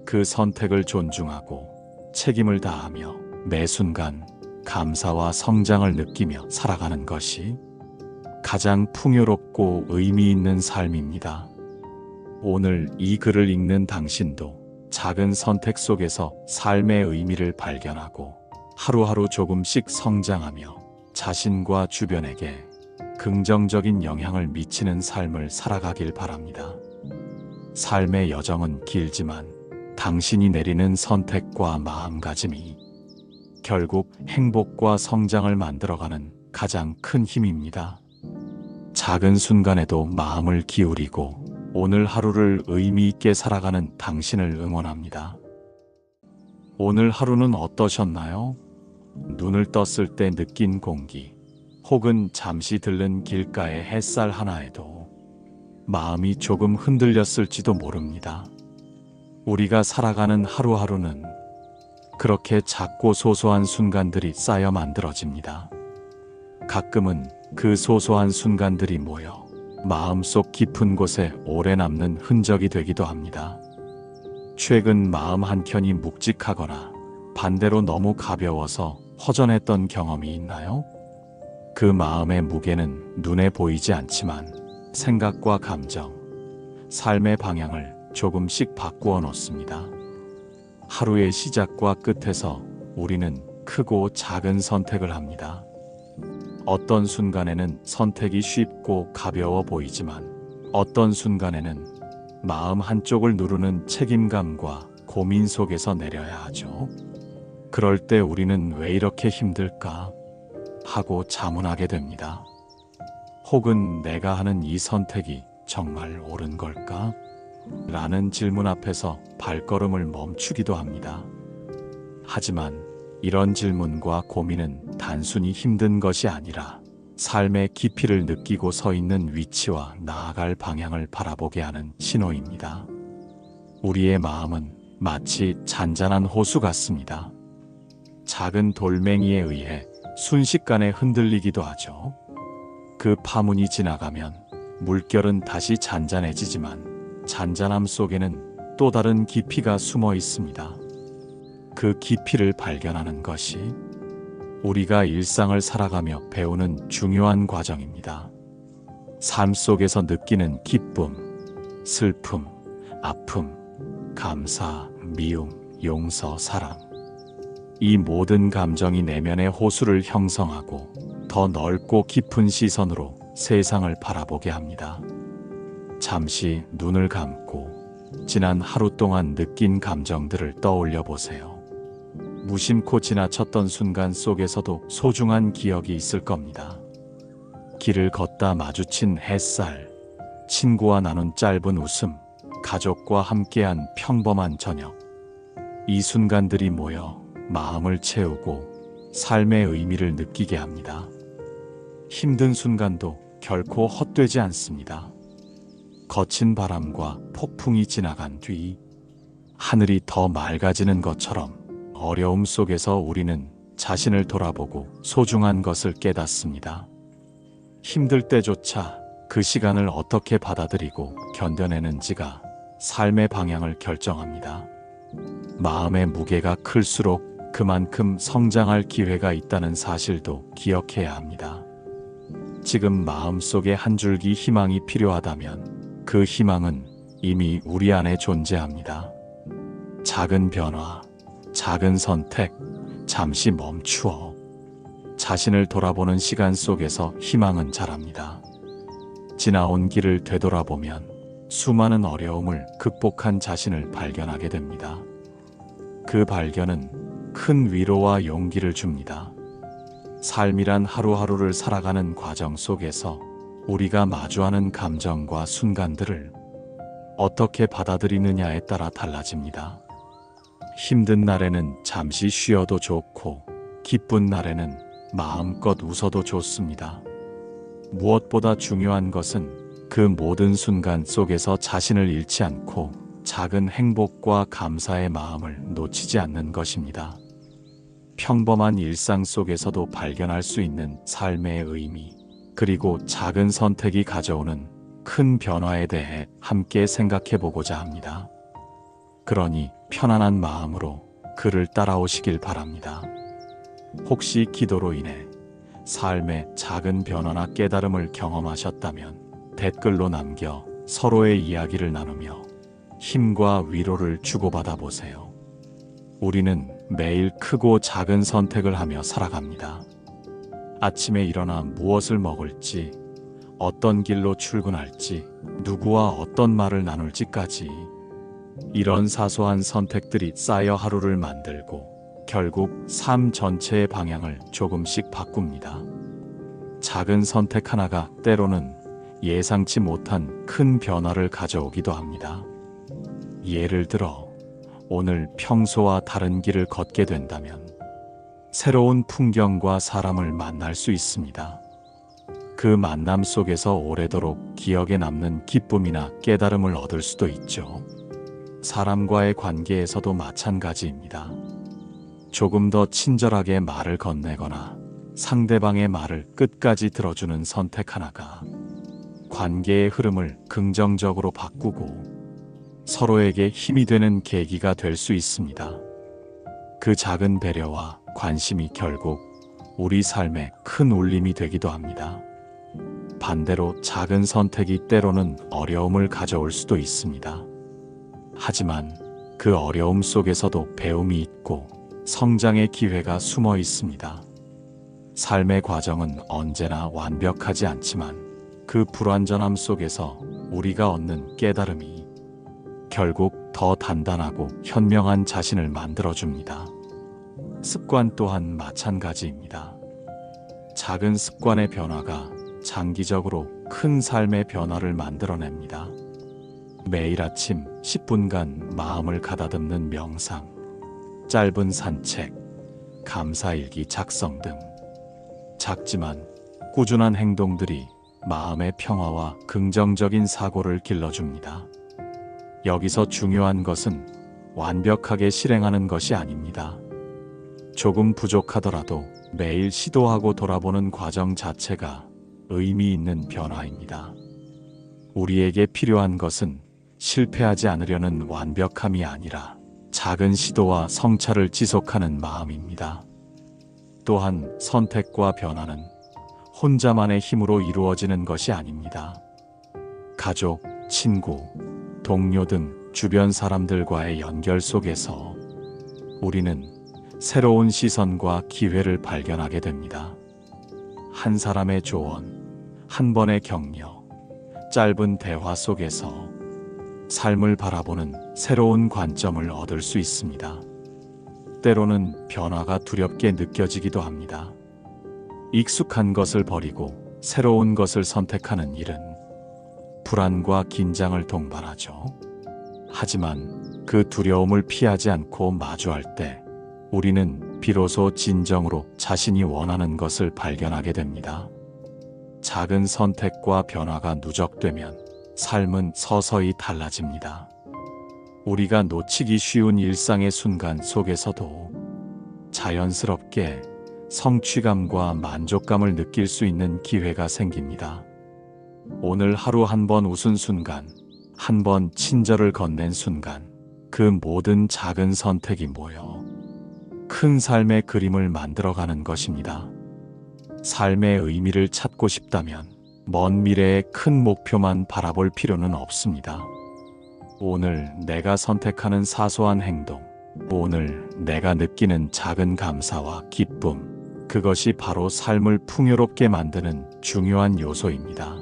그 선택을 존중하고 책임을 다하며 매 순간 감사와 성장을 느끼며 살아가는 것이 가장 풍요롭고 의미 있는 삶입니다. 오늘 이 글을 읽는 당신도 작은 선택 속에서 삶의 의미를 발견하고 하루하루 조금씩 성장하며 자신과 주변에게 긍정적인 영향을 미치는 삶을 살아가길 바랍니다. 삶의 여정은 길지만 당신이 내리는 선택과 마음가짐이 결국 행복과 성장을 만들어가는 가장 큰 힘입니다. 작은 순간에도 마음을 기울이고 오늘 하루를 의미 있게 살아가는 당신을 응원합니다. 오늘 하루는 어떠셨나요? 눈을 떴을 때 느낀 공기, 혹은 잠시 들른 길가의 햇살 하나에도 마음이 조금 흔들렸을지도 모릅니다. 우리가 살아가는 하루하루는 그렇게 작고 소소한 순간들이 쌓여 만들어집니다. 가끔은 그 소소한 순간들이 모여 마음속 깊은 곳에 오래 남는 흔적이 되기도 합니다. 최근 마음 한켠이 묵직하거나 반대로 너무 가벼워서 허전했던 경험이 있나요? 그 마음의 무게는 눈에 보이지 않지만 생각과 감정, 삶의 방향을 조금씩 바꾸어 놓습니다. 하루의 시작과 끝에서 우리는 크고 작은 선택을 합니다. 어떤 순간에는 선택이 쉽고 가벼워 보이지만 어떤 순간에는 마음 한쪽을 누르는 책임감과 고민 속에서 내려야 하죠. 그럴 때 우리는 왜 이렇게 힘들까 하고 자문하게 됩니다. 혹은 내가 하는 이 선택이 정말 옳은 걸까? 라는 질문 앞에서 발걸음을 멈추기도 합니다. 하지만 이런 질문과 고민은 단순히 힘든 것이 아니라 삶의 깊이를 느끼고 서 있는 위치와 나아갈 방향을 바라보게 하는 신호입니다. 우리의 마음은 마치 잔잔한 호수 같습니다. 작은 돌멩이에 의해 순식간에 흔들리기도 하죠. 그 파문이 지나가면 물결은 다시 잔잔해지지만 잔잔함 속에는 또 다른 깊이가 숨어 있습니다. 그 깊이를 발견하는 것이 우리가 일상을 살아가며 배우는 중요한 과정입니다. 삶 속에서 느끼는 기쁨, 슬픔, 아픔, 감사, 미움, 용서, 사랑. 이 모든 감정이 내면의 호수를 형성하고 더 넓고 깊은 시선으로 세상을 바라보게 합니다. 잠시 눈을 감고 지난 하루 동안 느낀 감정들을 떠올려 보세요. 무심코 지나쳤던 순간 속에서도 소중한 기억이 있을 겁니다. 길을 걷다 마주친 햇살, 친구와 나눈 짧은 웃음, 가족과 함께한 평범한 저녁. 이 순간들이 모여 마음을 채우고 삶의 의미를 느끼게 합니다. 힘든 순간도 결코 헛되지 않습니다. 거친 바람과 폭풍이 지나간 뒤 하늘이 더 맑아지는 것처럼 어려움 속에서 우리는 자신을 돌아보고 소중한 것을 깨닫습니다. 힘들 때조차 그 시간을 어떻게 받아들이고 견뎌내는지가 삶의 방향을 결정합니다. 마음의 무게가 클수록 그만큼 성장할 기회가 있다는 사실도 기억해야 합니다. 지금 마음속에 한 줄기 희망이 필요하다면 그 희망은 이미 우리 안에 존재합니다. 작은 변화, 작은 선택, 잠시 멈추어 자신을 돌아보는 시간 속에서 희망은 자랍니다. 지나온 길을 되돌아보면 수많은 어려움을 극복한 자신을 발견하게 됩니다. 그 발견은 큰 위로와 용기를 줍니다. 삶이란 하루하루를 살아가는 과정 속에서 우리가 마주하는 감정과 순간들을 어떻게 받아들이느냐에 따라 달라집니다. 힘든 날에는 잠시 쉬어도 좋고, 기쁜 날에는 마음껏 웃어도 좋습니다. 무엇보다 중요한 것은 그 모든 순간 속에서 자신을 잃지 않고 작은 행복과 감사의 마음을 놓치지 않는 것입니다. 평범한 일상 속에서도 발견할 수 있는 삶의 의미, 그리고 작은 선택이 가져오는 큰 변화에 대해 함께 생각해 보고자 합니다. 그러니 편안한 마음으로 그를 따라오시길 바랍니다. 혹시 기도로 인해 삶의 작은 변화나 깨달음을 경험하셨다면 댓글로 남겨 서로의 이야기를 나누며 힘과 위로를 주고받아 보세요. 우리는 매일 크고 작은 선택을 하며 살아갑니다. 아침에 일어나 무엇을 먹을지, 어떤 길로 출근할지, 누구와 어떤 말을 나눌지까지 이런 사소한 선택들이 쌓여 하루를 만들고 결국 삶 전체의 방향을 조금씩 바꿉니다. 작은 선택 하나가 때로는 예상치 못한 큰 변화를 가져오기도 합니다. 예를 들어 오늘 평소와 다른 길을 걷게 된다면 새로운 풍경과 사람을 만날 수 있습니다. 그 만남 속에서 오래도록 기억에 남는 기쁨이나 깨달음을 얻을 수도 있죠. 사람과의 관계에서도 마찬가지입니다. 조금 더 친절하게 말을 건네거나 상대방의 말을 끝까지 들어주는 선택 하나가 관계의 흐름을 긍정적으로 바꾸고 서로에게 힘이 되는 계기가 될 수 있습니다. 그 작은 배려와 관심이 결국 우리 삶에 큰 울림이 되기도 합니다. 반대로 작은 선택이 때로는 어려움을 가져올 수도 있습니다. 하지만 그 어려움 속에서도 배움이 있고 성장의 기회가 숨어 있습니다. 삶의 과정은 언제나 완벽하지 않지만 그 불완전함 속에서 우리가 얻는 깨달음이 결국 더 단단하고 현명한 자신을 만들어줍니다. 습관 또한 마찬가지입니다. 작은 습관의 변화가 장기적으로 큰 삶의 변화를 만들어냅니다. 매일 아침 10분간 마음을 가다듬는 명상, 짧은 산책, 감사일기 작성 등 작지만 꾸준한 행동들이 마음의 평화와 긍정적인 사고를 길러줍니다. 여기서 중요한 것은 완벽하게 실행하는 것이 아닙니다. 조금 부족하더라도 매일 시도하고 돌아보는 과정 자체가 의미 있는 변화입니다. 우리에게 필요한 것은 실패하지 않으려는 완벽함이 아니라 작은 시도와 성찰을 지속하는 마음입니다. 또한 선택과 변화는 혼자만의 힘으로 이루어지는 것이 아닙니다. 가족, 친구, 동료 등 주변 사람들과의 연결 속에서 우리는 새로운 시선과 기회를 발견하게 됩니다. 한 사람의 조언, 한 번의 격려, 짧은 대화 속에서 삶을 바라보는 새로운 관점을 얻을 수 있습니다. 때로는 변화가 두렵게 느껴지기도 합니다. 익숙한 것을 버리고 새로운 것을 선택하는 일은 불안과 긴장을 동반하죠. 하지만 그 두려움을 피하지 않고 마주할 때 우리는 비로소 진정으로 자신이 원하는 것을 발견하게 됩니다. 작은 선택과 변화가 누적되면 삶은 서서히 달라집니다. 우리가 놓치기 쉬운 일상의 순간 속에서도 자연스럽게 성취감과 만족감을 느낄 수 있는 기회가 생깁니다. 오늘 하루 한 번 웃은 순간, 한 번 친절을 건넨 순간, 그 모든 작은 선택이 모여 큰 삶의 그림을 만들어가는 것입니다. 삶의 의미를 찾고 싶다면 먼 미래의 큰 목표만 바라볼 필요는 없습니다. 오늘 내가 선택하는 사소한 행동, 오늘 내가 느끼는 작은 감사와 기쁨, 그것이 바로 삶을 풍요롭게 만드는 중요한 요소입니다.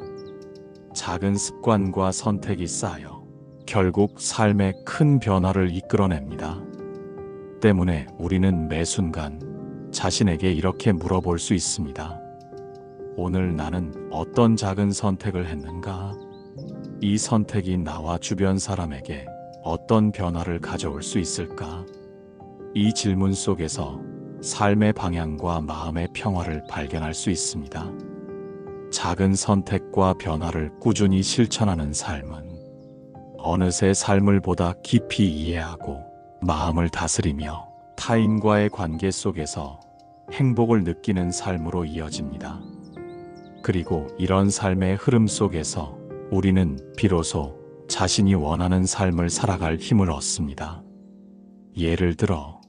작은 습관과 선택이 쌓여 결국 삶의 큰 변화를 이끌어냅니다. 때문에 우리는 매 순간 자신에게 이렇게 물어볼 수 있습니다. 오늘 나는 어떤 작은 선택을 했는가? 이 선택이 나와 주변 사람에게 어떤 변화를 가져올 수 있을까? 이 질문 속에서 삶의 방향과 마음의 평화를 발견할 수 있습니다. 작은 선택과 변화를 꾸준히 실천하는 삶은 어느새 삶을 보다 깊이 이해하고 마음을 다스리며 타인과의 관계 속에서 행복을 느끼는 삶으로 이어집니다. 그리고 이런 삶의 흐름 속에서 우리는 비로소 자신이 원하는 삶을 살아갈 힘을 얻습니다. 예를 들어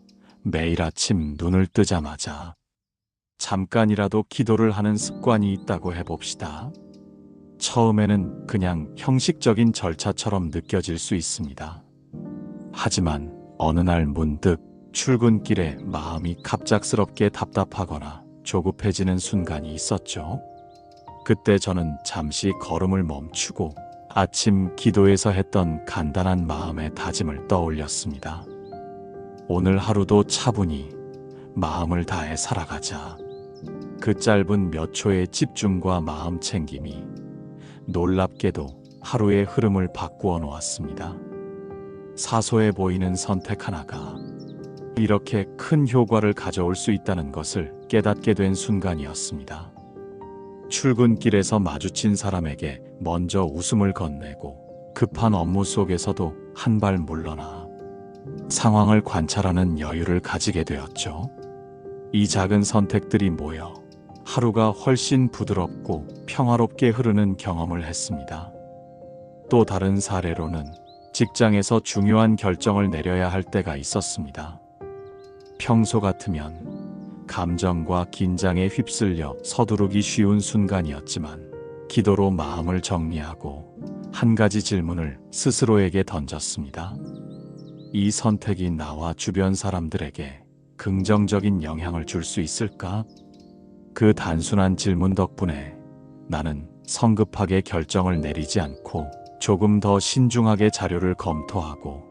매일 아침 눈을 뜨자마자 잠깐이라도 기도를 하는 습관이 있다고 해봅시다. 처음에는 그냥 형식적인 절차처럼 느껴질 수 있습니다. 하지만 어느 날 문득 출근길에 마음이 갑작스럽게 답답하거나 조급해지는 순간이 있었죠. 그때 저는 잠시 걸음을 멈추고 아침 기도에서 했던 간단한 마음의 다짐을 떠올렸습니다. 오늘 하루도 차분히 마음을 다해 살아가자. 그 짧은 몇 초의 집중과 마음 챙김이 놀랍게도 하루의 흐름을 바꾸어 놓았습니다. 사소해 보이는 선택 하나가 이렇게 큰 효과를 가져올 수 있다는 것을 깨닫게 된 순간이었습니다. 출근길에서 마주친 사람에게 먼저 웃음을 건네고 급한 업무 속에서도 한 발 물러나 상황을 관찰하는 여유를 가지게 되었죠. 이 작은 선택들이 모여 하루가 훨씬 부드럽고 평화롭게 흐르는 경험을 했습니다. 또 다른 사례로는 직장에서 중요한 결정을 내려야 할 때가 있었습니다. 평소 같으면 감정과 긴장에 휩쓸려 서두르기 쉬운 순간이었지만 기도로 마음을 정리하고 한 가지 질문을 스스로에게 던졌습니다. 이 선택이 나와 주변 사람들에게 긍정적인 영향을 줄 수 있을까? 그 단순한 질문 덕분에 나는 성급하게 결정을 내리지 않고 조금 더 신중하게 자료를 검토하고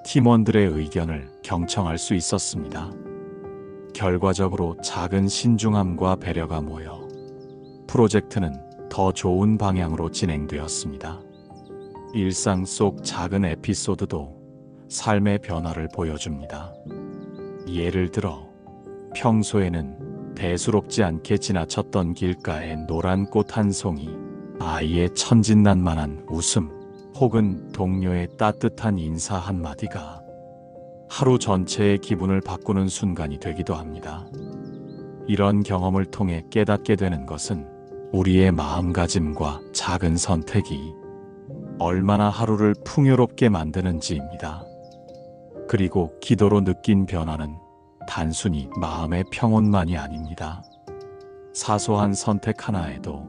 팀원들의 의견을 경청할 수 있었습니다. 결과적으로 작은 신중함과 배려가 모여 프로젝트는 더 좋은 방향으로 진행되었습니다. 일상 속 작은 에피소드도 삶의 변화를 보여줍니다. 예를 들어 평소에는 대수롭지 않게 지나쳤던 길가에 노란 꽃 한 송이, 아이의 천진난만한 웃음, 혹은 동료의 따뜻한 인사 한마디가 하루 전체의 기분을 바꾸는 순간이 되기도 합니다. 이런 경험을 통해 깨닫게 되는 것은 우리의 마음가짐과 작은 선택이 얼마나 하루를 풍요롭게 만드는지입니다. 그리고 기도로 느낀 변화는 단순히 마음의 평온만이 아닙니다. 사소한 선택 하나에도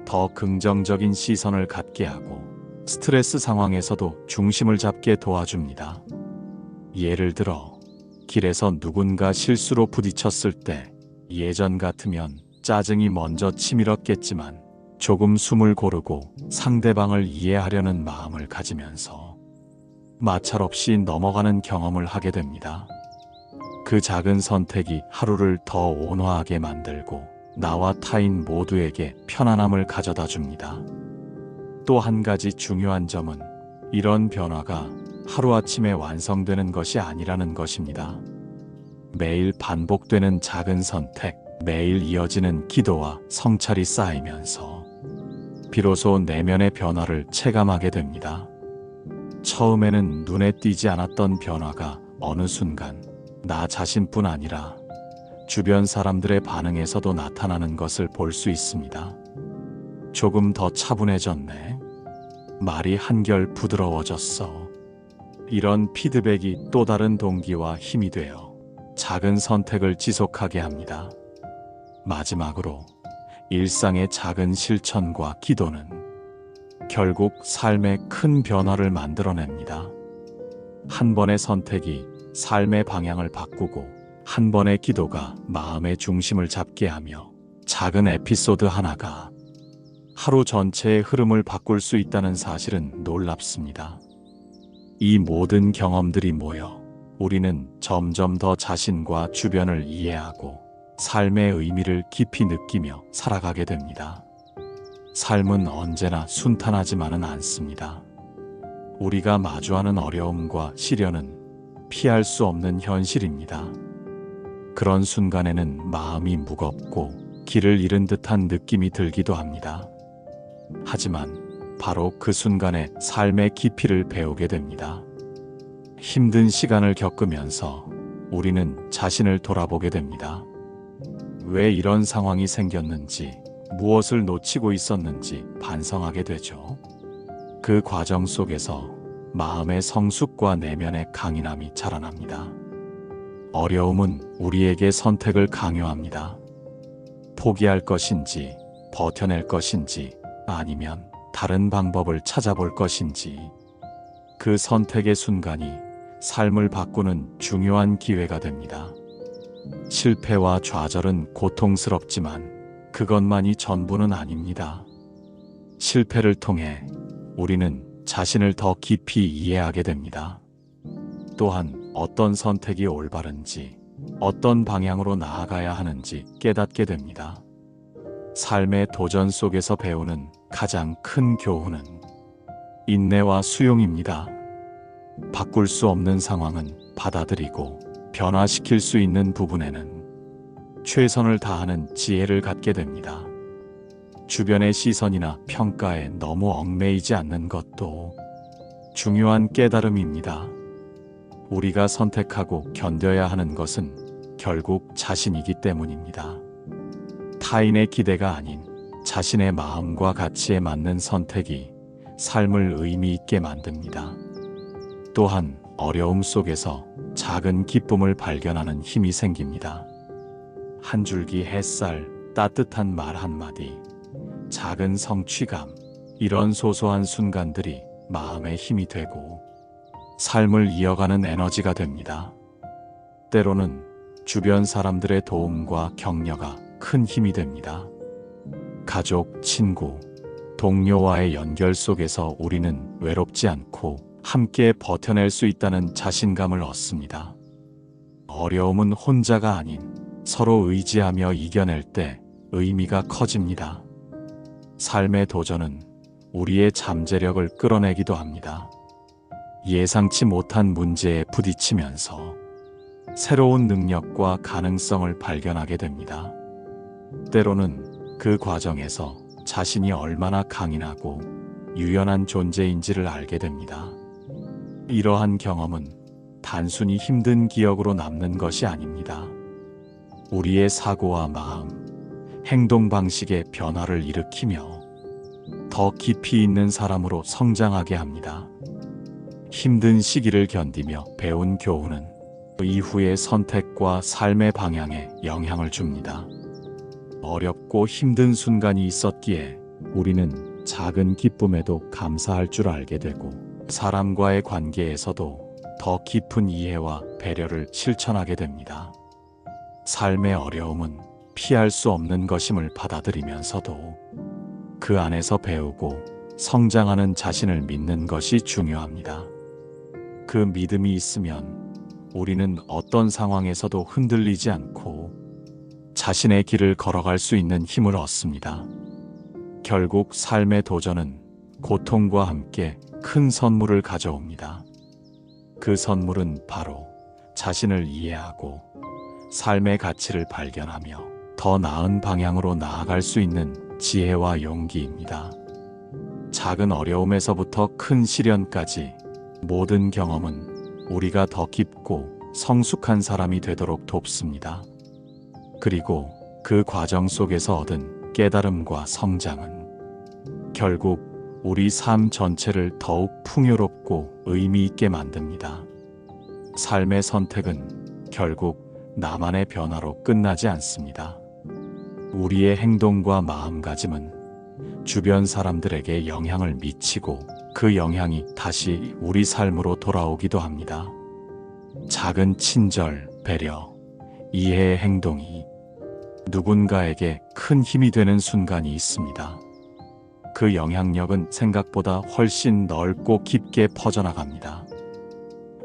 더 긍정적인 시선을 갖게 하고 스트레스 상황에서도 중심을 잡게 도와줍니다. 예를 들어 길에서 누군가 실수로 부딪혔을 때 예전 같으면 짜증이 먼저 치밀었겠지만 조금 숨을 고르고 상대방을 이해하려는 마음을 가지면서 마찰 없이 넘어가는 경험을 하게 됩니다. 그 작은 선택이 하루를 더 온화하게 만들고 나와 타인 모두에게 편안함을 가져다 줍니다. 또 한 가지 중요한 점은 이런 변화가 하루아침에 완성되는 것이 아니라는 것입니다. 매일 반복되는 작은 선택, 매일 이어지는 기도와 성찰이 쌓이면서 비로소 내면의 변화를 체감하게 됩니다. 처음에는 눈에 띄지 않았던 변화가 어느 순간 나 자신뿐 아니라 주변 사람들의 반응에서도 나타나는 것을 볼 수 있습니다. 조금 더 차분해졌네. 말이 한결 부드러워졌어. 이런 피드백이 또 다른 동기와 힘이 되어 작은 선택을 지속하게 합니다. 마지막으로 일상의 작은 실천과 기도는 결국 삶의 큰 변화를 만들어냅니다. 한 번의 선택이 삶의 방향을 바꾸고 한 번의 기도가 마음의 중심을 잡게 하며 작은 에피소드 하나가 하루 전체의 흐름을 바꿀 수 있다는 사실은 놀랍습니다. 이 모든 경험들이 모여 우리는 점점 더 자신과 주변을 이해하고 삶의 의미를 깊이 느끼며 살아가게 됩니다. 삶은 언제나 순탄하지만은 않습니다. 우리가 마주하는 어려움과 시련은 피할 수 없는 현실입니다. 그런 순간에는 마음이 무겁고 길을 잃은 듯한 느낌이 들기도 합니다. 하지만 바로 그 순간에 삶의 깊이를 배우게 됩니다. 힘든 시간을 겪으면서 우리는 자신을 돌아보게 됩니다. 왜 이런 상황이 생겼는지, 무엇을 놓치고 있었는지 반성하게 되죠. 그 과정 속에서 마음의 성숙과 내면의 강인함이 자라납니다. 어려움은 우리에게 선택을 강요합니다. 포기할 것인지, 버텨낼 것인지, 아니면 다른 방법을 찾아볼 것인지, 그 선택의 순간이 삶을 바꾸는 중요한 기회가 됩니다. 실패와 좌절은 고통스럽지만 그것만이 전부는 아닙니다. 실패를 통해 우리는 자신을 더 깊이 이해하게 됩니다. 또한 어떤 선택이 올바른지, 어떤 방향으로 나아가야 하는지 깨닫게 됩니다. 삶의 도전 속에서 배우는 가장 큰 교훈은 인내와 수용입니다. 바꿀 수 없는 상황은 받아들이고 변화시킬 수 있는 부분에는 최선을 다하는 지혜를 갖게 됩니다. 주변의 시선이나 평가에 너무 얽매이지 않는 것도 중요한 깨달음입니다. 우리가 선택하고 견뎌야 하는 것은 결국 자신이기 때문입니다. 타인의 기대가 아닌 자신의 마음과 가치에 맞는 선택이 삶을 의미 있게 만듭니다. 또한 어려움 속에서 작은 기쁨을 발견하는 힘이 생깁니다. 한 줄기 햇살, 따뜻한 말 한마디, 작은 성취감, 이런 소소한 순간들이 마음의 힘이 되고 삶을 이어가는 에너지가 됩니다. 때로는 주변 사람들의 도움과 격려가 큰 힘이 됩니다. 가족, 친구, 동료와의 연결 속에서 우리는 외롭지 않고 함께 버텨낼 수 있다는 자신감을 얻습니다. 어려움은 혼자가 아닌 서로 의지하며 이겨낼 때 의미가 커집니다. 삶의 도전은 우리의 잠재력을 끌어내기도 합니다. 예상치 못한 문제에 부딪히면서 새로운 능력과 가능성을 발견하게 됩니다. 때로는 그 과정에서 자신이 얼마나 강인하고 유연한 존재인지를 알게 됩니다. 이러한 경험은 단순히 힘든 기억으로 남는 것이 아닙니다. 우리의 사고와 마음, 행동 방식의 변화를 일으키며 더 깊이 있는 사람으로 성장하게 합니다. 힘든 시기를 견디며 배운 교훈은 이후의 선택과 삶의 방향에 영향을 줍니다. 어렵고 힘든 순간이 있었기에 우리는 작은 기쁨에도 감사할 줄 알게 되고 사람과의 관계에서도 더 깊은 이해와 배려를 실천하게 됩니다. 삶의 어려움은 피할 수 없는 것임을 받아들이면서도 그 안에서 배우고 성장하는 자신을 믿는 것이 중요합니다. 그 믿음이 있으면 우리는 어떤 상황에서도 흔들리지 않고 자신의 길을 걸어갈 수 있는 힘을 얻습니다. 결국 삶의 도전은 고통과 함께 큰 선물을 가져옵니다. 그 선물은 바로 자신을 이해하고 삶의 가치를 발견하며 더 나은 방향으로 나아갈 수 있는 지혜와 용기입니다. 작은 어려움에서부터 큰 시련까지 모든 경험은 우리가 더 깊고 성숙한 사람이 되도록 돕습니다. 그리고 그 과정 속에서 얻은 깨달음과 성장은 결국 우리 삶 전체를 더욱 풍요롭고 의미 있게 만듭니다. 삶의 선택은 결국 나만의 변화로 끝나지 않습니다. 우리의 행동과 마음가짐은 주변 사람들에게 영향을 미치고 그 영향이 다시 우리 삶으로 돌아오기도 합니다. 작은 친절, 배려, 이해의 행동이 누군가에게 큰 힘이 되는 순간이 있습니다. 그 영향력은 생각보다 훨씬 넓고 깊게 퍼져나갑니다.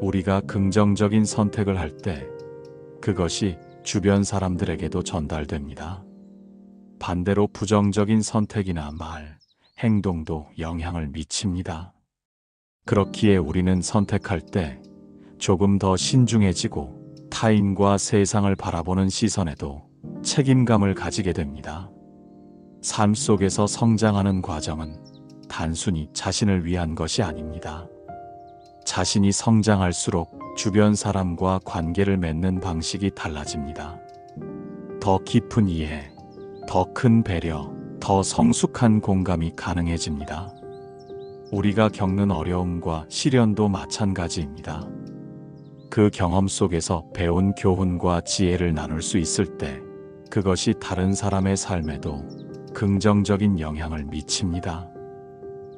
우리가 긍정적인 선택을 할 때 그것이 주변 사람들에게도 전달됩니다. 반대로 부정적인 선택이나 말, 행동도 영향을 미칩니다. 그렇기에 우리는 선택할 때 조금 더 신중해지고 타인과 세상을 바라보는 시선에도 책임감을 가지게 됩니다. 삶 속에서 성장하는 과정은 단순히 자신을 위한 것이 아닙니다. 자신이 성장할수록 주변 사람과 관계를 맺는 방식이 달라집니다. 더 깊은 이해, 더 큰 배려, 더 성숙한 공감이 가능해집니다. 우리가 겪는 어려움과 시련도 마찬가지입니다. 그 경험 속에서 배운 교훈과 지혜를 나눌 수 있을 때 그것이 다른 사람의 삶에도 긍정적인 영향을 미칩니다.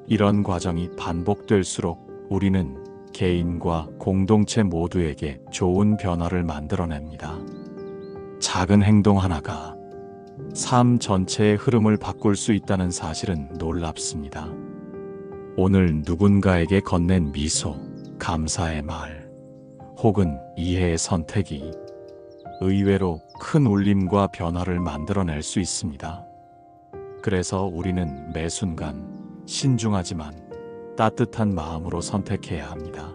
이런 과정이 반복될수록 우리는 개인과 공동체 모두에게 좋은 변화를 만들어냅니다. 작은 행동 하나가 삶 전체의 흐름을 바꿀 수 있다는 사실은 놀랍습니다. 오늘 누군가에게 건넨 미소, 감사의 말, 혹은 이해의 선택이 의외로 큰 울림과 변화를 만들어낼 수 있습니다. 그래서 우리는 매 순간 신중하지만 따뜻한 마음으로 선택해야 합니다.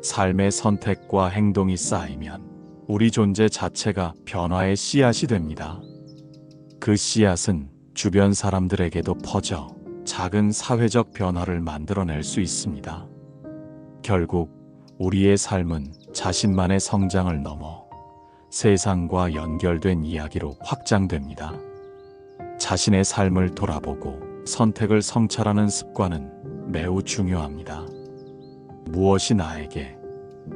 삶의 선택과 행동이 쌓이면 우리 존재 자체가 변화의 씨앗이 됩니다. 그 씨앗은 주변 사람들에게도 퍼져 작은 사회적 변화를 만들어낼 수 있습니다. 결국 우리의 삶은 자신만의 성장을 넘어 세상과 연결된 이야기로 확장됩니다. 자신의 삶을 돌아보고 선택을 성찰하는 습관은 매우 중요합니다. 무엇이 나에게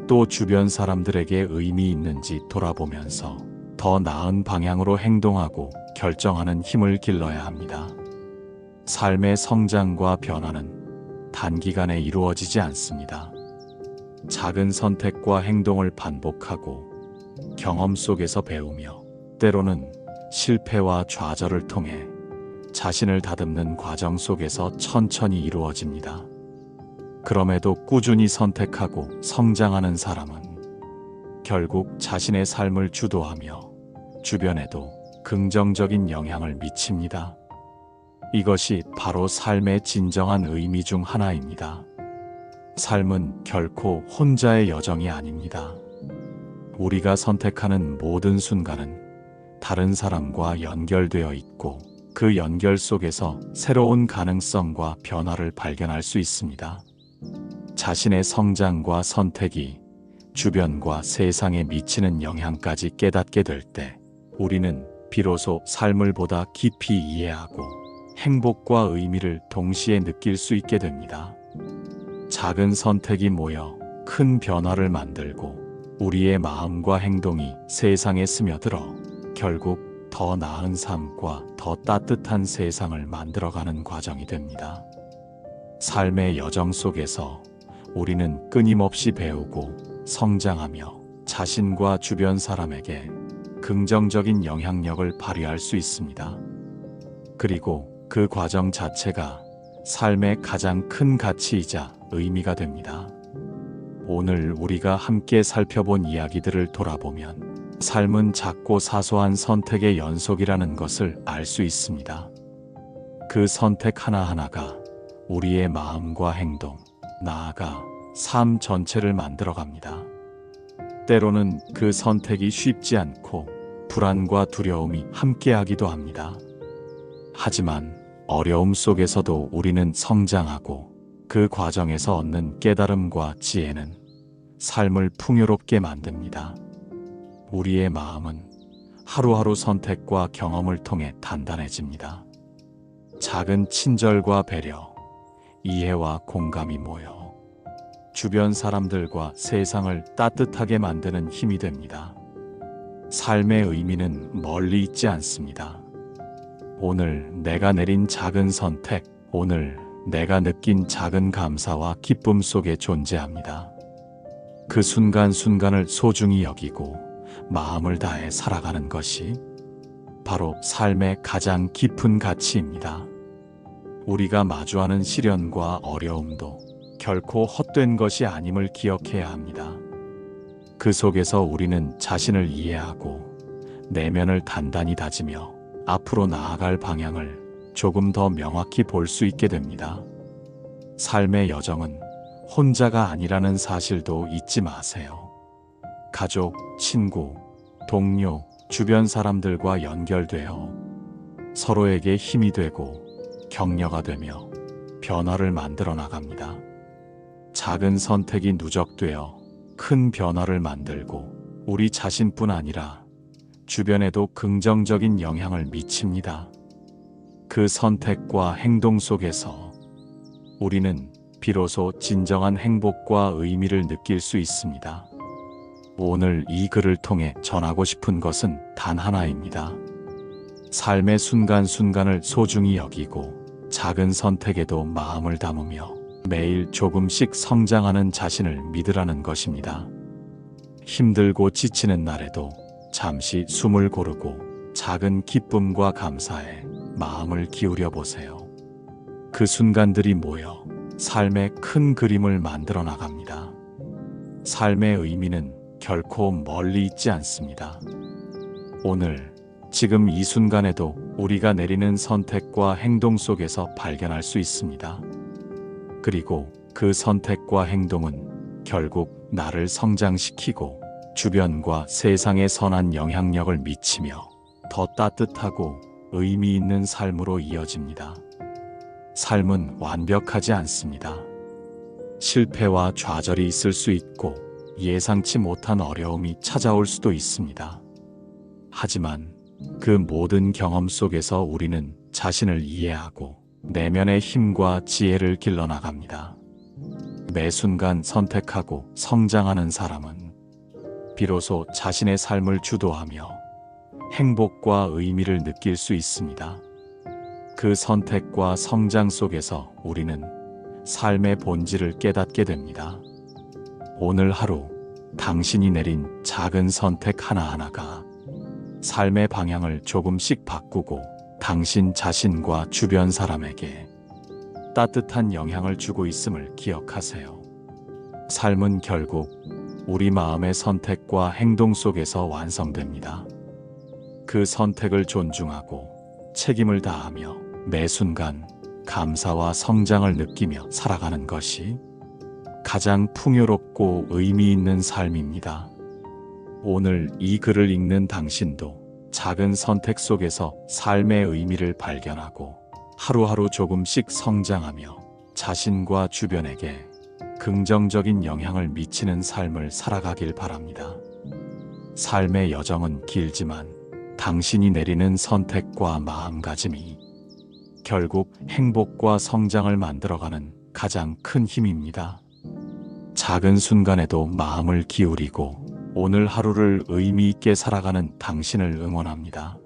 또 주변 사람들에게 의미 있는지 돌아보면서 더 나은 방향으로 행동하고 결정하는 힘을 길러야 합니다. 삶의 성장과 변화는 단기간에 이루어지지 않습니다. 작은 선택과 행동을 반복하고 경험 속에서 배우며 때로는 실패와 좌절을 통해 자신을 다듬는 과정 속에서 천천히 이루어집니다. 그럼에도 꾸준히 선택하고 성장하는 사람은 결국 자신의 삶을 주도하며 주변에도 긍정적인 영향을 미칩니다. 이것이 바로 삶의 진정한 의미 중 하나입니다. 삶은 결코 혼자의 여정이 아닙니다. 우리가 선택하는 모든 순간은 다른 사람과 연결되어 있고 그 연결 속에서 새로운 가능성과 변화를 발견할 수 있습니다. 자신의 성장과 선택이 주변과 세상에 미치는 영향까지 깨닫게 될 때 우리는 비로소 삶을 보다 깊이 이해하고 행복과 의미를 동시에 느낄 수 있게 됩니다. 작은 선택이 모여 큰 변화를 만들고 우리의 마음과 행동이 세상에 스며들어 결국 더 나은 삶과 더 따뜻한 세상을 만들어가는 과정이 됩니다. 삶의 여정 속에서 우리는 끊임없이 배우고 성장하며 자신과 주변 사람에게 긍정적인 영향력을 발휘할 수 있습니다. 그리고 그 과정 자체가 삶의 가장 큰 가치이자 의미가 됩니다. 오늘 우리가 함께 살펴본 이야기들을 돌아보면 삶은 작고 사소한 선택의 연속이라는 것을 알 수 있습니다. 그 선택 하나하나가 우리의 마음과 행동, 나아가 삶 전체를 만들어갑니다. 때로는 그 선택이 쉽지 않고 불안과 두려움이 함께하기도 합니다. 하지만 어려움 속에서도 우리는 성장하고 그 과정에서 얻는 깨달음과 지혜는 삶을 풍요롭게 만듭니다. 우리의 마음은 하루하루 선택과 경험을 통해 단단해집니다. 작은 친절과 배려, 이해와 공감이 모여 주변 사람들과 세상을 따뜻하게 만드는 힘이 됩니다. 삶의 의미는 멀리 있지 않습니다. 오늘 내가 내린 작은 선택, 오늘 내가 느낀 작은 감사와 기쁨 속에 존재합니다. 그 순간순간을 소중히 여기고 마음을 다해 살아가는 것이 바로 삶의 가장 깊은 가치입니다. 우리가 마주하는 시련과 어려움도 결코 헛된 것이 아님을 기억해야 합니다. 그 속에서 우리는 자신을 이해하고 내면을 단단히 다지며 앞으로 나아갈 방향을 조금 더 명확히 볼 수 있게 됩니다. 삶의 여정은 혼자가 아니라는 사실도 잊지 마세요. 가족, 친구, 동료, 주변 사람들과 연결되어 서로에게 힘이 되고 격려가 되며 변화를 만들어 나갑니다. 작은 선택이 누적되어 큰 변화를 만들고 우리 자신뿐 아니라 주변에도 긍정적인 영향을 미칩니다. 그 선택과 행동 속에서 우리는 비로소 진정한 행복과 의미를 느낄 수 있습니다. 오늘 이 글을 통해 전하고 싶은 것은 단 하나입니다. 삶의 순간순간을 소중히 여기고 작은 선택에도 마음을 담으며 매일 조금씩 성장하는 자신을 믿으라는 것입니다. 힘들고 지치는 날에도 잠시 숨을 고르고 작은 기쁨과 감사에 마음을 기울여 보세요. 그 순간들이 모여 삶의 큰 그림을 만들어 나갑니다. 삶의 의미는 결코 멀리 있지 않습니다. 오늘, 지금 이 순간에도 우리가 내리는 선택과 행동 속에서 발견할 수 있습니다. 그리고 그 선택과 행동은 결국 나를 성장시키고 주변과 세상에 선한 영향력을 미치며 더 따뜻하고 의미 있는 삶으로 이어집니다. 삶은 완벽하지 않습니다. 실패와 좌절이 있을 수 있고 예상치 못한 어려움이 찾아올 수도 있습니다. 하지만 그 모든 경험 속에서 우리는 자신을 이해하고 내면의 힘과 지혜를 길러나갑니다. 매 순간 선택하고 성장하는 사람은 비로소 자신의 삶을 주도하며 행복과 의미를 느낄 수 있습니다. 그 선택과 성장 속에서 우리는 삶의 본질을 깨닫게 됩니다. 오늘 하루 당신이 내린 작은 선택 하나하나가 삶의 방향을 조금씩 바꾸고 당신 자신과 주변 사람에게 따뜻한 영향을 주고 있음을 기억하세요. 삶은 결국 우리 마음의 선택과 행동 속에서 완성됩니다. 그 선택을 존중하고 책임을 다하며 매 순간 감사와 성장을 느끼며 살아가는 것이 가장 풍요롭고 의미 있는 삶입니다. 오늘 이 글을 읽는 당신도 작은 선택 속에서 삶의 의미를 발견하고 하루하루 조금씩 성장하며 자신과 주변에게 긍정적인 영향을 미치는 삶을 살아가길 바랍니다. 삶의 여정은 길지만 당신이 내리는 선택과 마음가짐이 결국 행복과 성장을 만들어가는 가장 큰 힘입니다. 작은 순간에도 마음을 기울이고 오늘 하루를 의미 있게 살아가는 당신을 응원합니다.